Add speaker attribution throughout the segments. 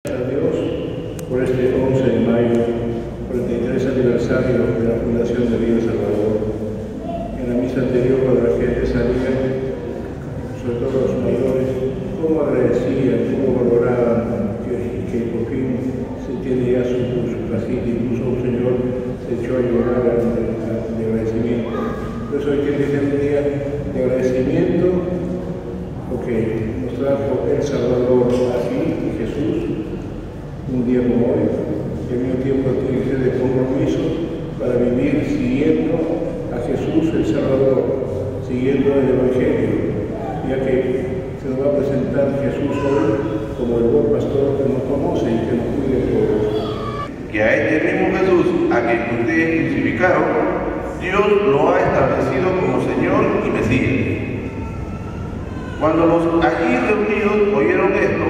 Speaker 1: A Dios por este 11 de mayo, 43 aniversario de la fundación de Vida Salvador. En la misa anterior, cuando la gente salía, sobre todo los mayores, cómo agradecían, cómo valoraban que por fin se tiene ya su casita, incluso un señor se echó a llorar de agradecimiento. Por eso hoy tiene que ser un día de agradecimiento, porque nos trajo el Salvador aquí, Jesús, un día como hoy, y al mismo tiempo tiene que ser de compromiso para vivir siguiendo a Jesús el Salvador, siguiendo el Evangelio, ya que se nos va a presentar Jesús hoy como el buen pastor que nos conoce y que nos cuide de todos.
Speaker 2: Que a este mismo Jesús, a quien ustedes crucificaron, Dios lo ha establecido como Señor y Mesías. Cuando los allí reunidos oyeron esto,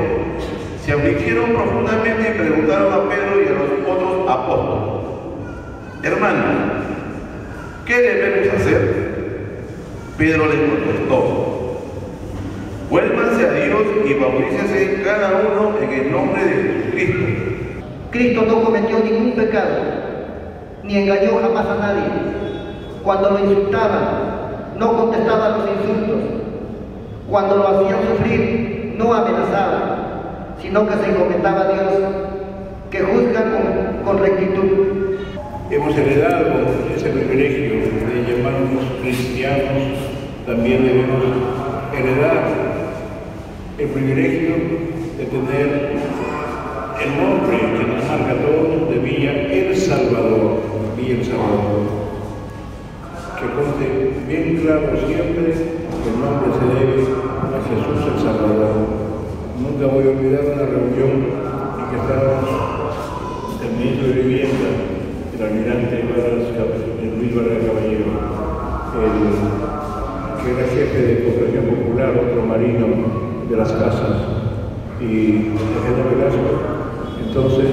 Speaker 2: se afligieron profundamente y preguntaron a Pedro y a los otros apóstoles: hermanos, ¿qué debemos hacer? Pedro les contestó: vuélvanse a Dios y bautícese cada uno en el nombre de Jesucristo.
Speaker 3: Cristo no cometió ningún pecado, ni engañó jamás a nadie. Cuando lo insultaban, no contestaba los insultos. Cuando lo hacían sufrir, no amenazaba, sino que se encomendaba a Dios, que juzga con rectitud.
Speaker 1: Hemos heredado ese privilegio de llamarnos cristianos. También debemos heredar el privilegio de tener el nombre que nos marca a todos de Villa El Salvador. Villa El Salvador. Que conste bien claro siempre que el nombre se debe a Jesús el Salvador. Nunca voy a olvidar una reunión en que estábamos el ministro de Vivienda, el almirante Luis Vargas Caballero, que era jefe de Cooperación Popular, otro marino de las casas, y el general Velasco. Entonces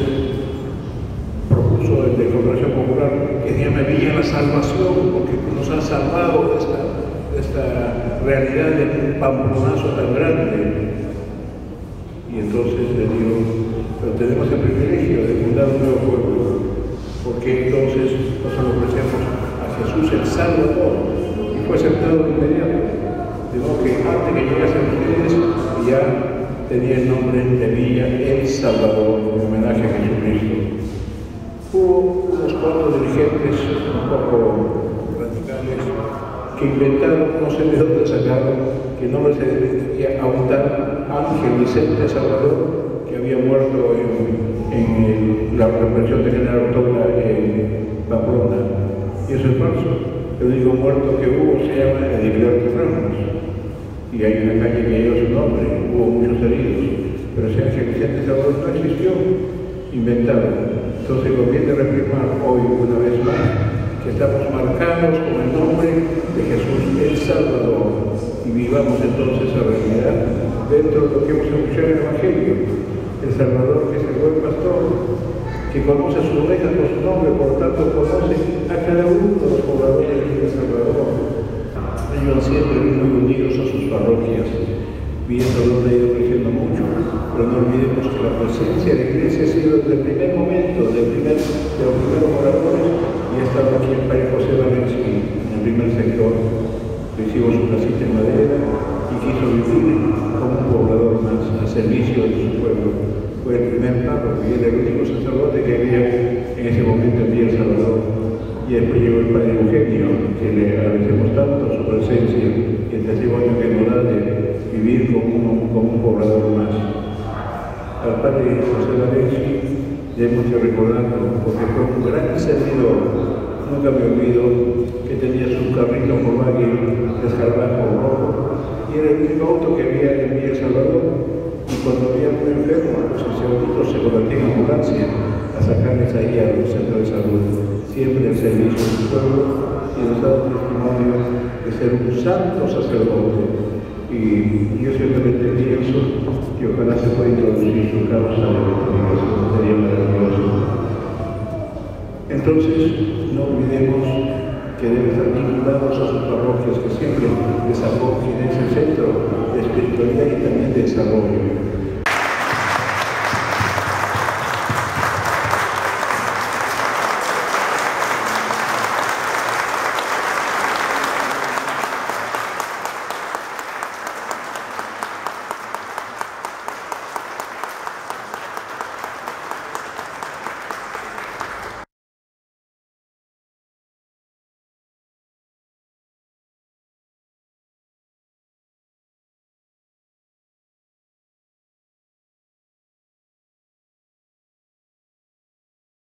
Speaker 1: propuso el de Cooperación Popular que se llame Villa La Salvación, porque nos ha salvado de esta realidad de un pamponazo tan grande. Y entonces le digo, pero tenemos el privilegio de fundar un nuevo pueblo, porque entonces nosotros ofrecemos a Jesús el Salvador, y fue aceptado de inmediato. De modo que antes que llegasen ustedes, ya tenía el nombre de Villa El Salvador, en homenaje a Jesucristo. Hubo unos cuantos dirigentes un poco radicales que inventaron, no sé de dónde sacaron, que el nombre se debía a un tal Ángel Vicente Salvador, que había muerto en la represión de General Ortola en Pamplona. Y eso es falso. El único muerto que hubo se llama Edilberto Ramos, y hay una calle que lleva su nombre. Hubo muchos heridos, pero ese Ángel Vicente Salvador no existió, inventado. Entonces conviene reafirmar hoy una vez más que estamos marcados con el nombre de Jesús el Salvador, y vivamos entonces esa realidad dentro de lo que hemos escuchado en el Evangelio. El Salvador, que es el buen pastor, que conoce a sus ovejas por su nombre, por tanto conoce a cada uno de los pobladores de El Salvador. Ellos han siempre muy unidos a sus parroquias, viendo donde ha ido creciendo mucho, pero no olvidemos que la presencia de la Iglesia ha sido desde el primer momento, de los primeros moradores, y ha estado aquí en Padre José Valensky, en el primer sector. Recibió su casita en madera y quiso vivir como un poblador más al servicio de su pueblo. Fue el primer párroco y era el único sacerdote que había en ese momento en Villa El Salvador. Y después llegó el padre Eugenio, que le agradecemos tanto su presencia y el testimonio que nos da de vivir como un poblador más. Al padre José Valensky debemos de recordarlo porque fue un gran servidor. Nunca me olvido que tenía su carrito Volkswagen de escarabajo rojo, y era el único auto que había en Villa El Salvador. Y cuando había un enfermo, pues ese autito se convertía en ambulancia a sacarles ahí al centro de salud, siempre en servicio de su pueblo, y nos da un testimonio de ser un santo sacerdote. Y yo simplemente pienso que ojalá se pueda introducir su causa de beatificación, sería maravilloso. Entonces, no olvidemos que deben estar vinculados a sus parroquias, que siempre les acogen en ese centro de espiritualidad y también de desarrollo.